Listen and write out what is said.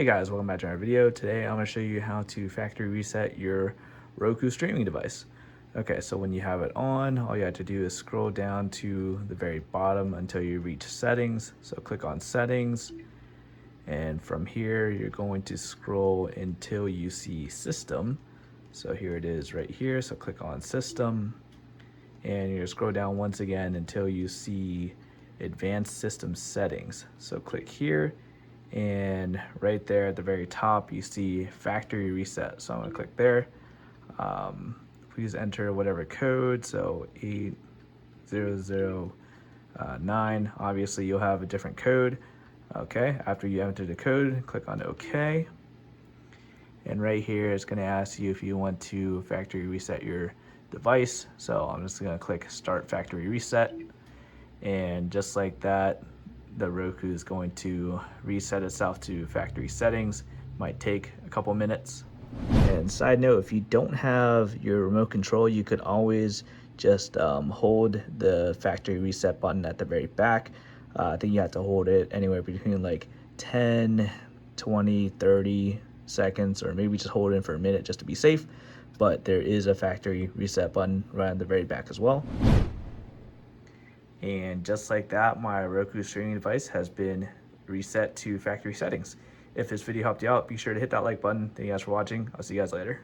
Hey guys, welcome back to our video. Today I'm going to show you how to factory reset your Roku streaming device. Okay, so when you have it on, all you have to do is scroll down to the very bottom until you reach settings. So click on settings, and from here you're going to scroll until you see system. So here it is right here, so click on system, and you're going to scroll down once again until you see advanced system settings. So click here, and right there at the very top you see factory reset. So I'm going to click there. Please enter whatever code, so 8009. Obviously you'll have a different code. Okay, after you enter the code, click on OK, and right here it's going to ask you if you want to factory reset your device. So I'm just going to click start factory reset, and just like that, the Roku is going to reset itself to factory settings. Might take a couple minutes. And side note, if you don't have your remote control, you could always just hold the factory reset button at the very back. I think you have to hold it anywhere between like 10, 20, 30 seconds, or maybe just hold it in for a minute just to be safe. But there is a factory reset button right at the very back as well. And just like that, my Roku streaming device has been reset to factory settings. If this video helped you out, be sure to hit that like button. Thank you guys for watching. I'll see you guys later.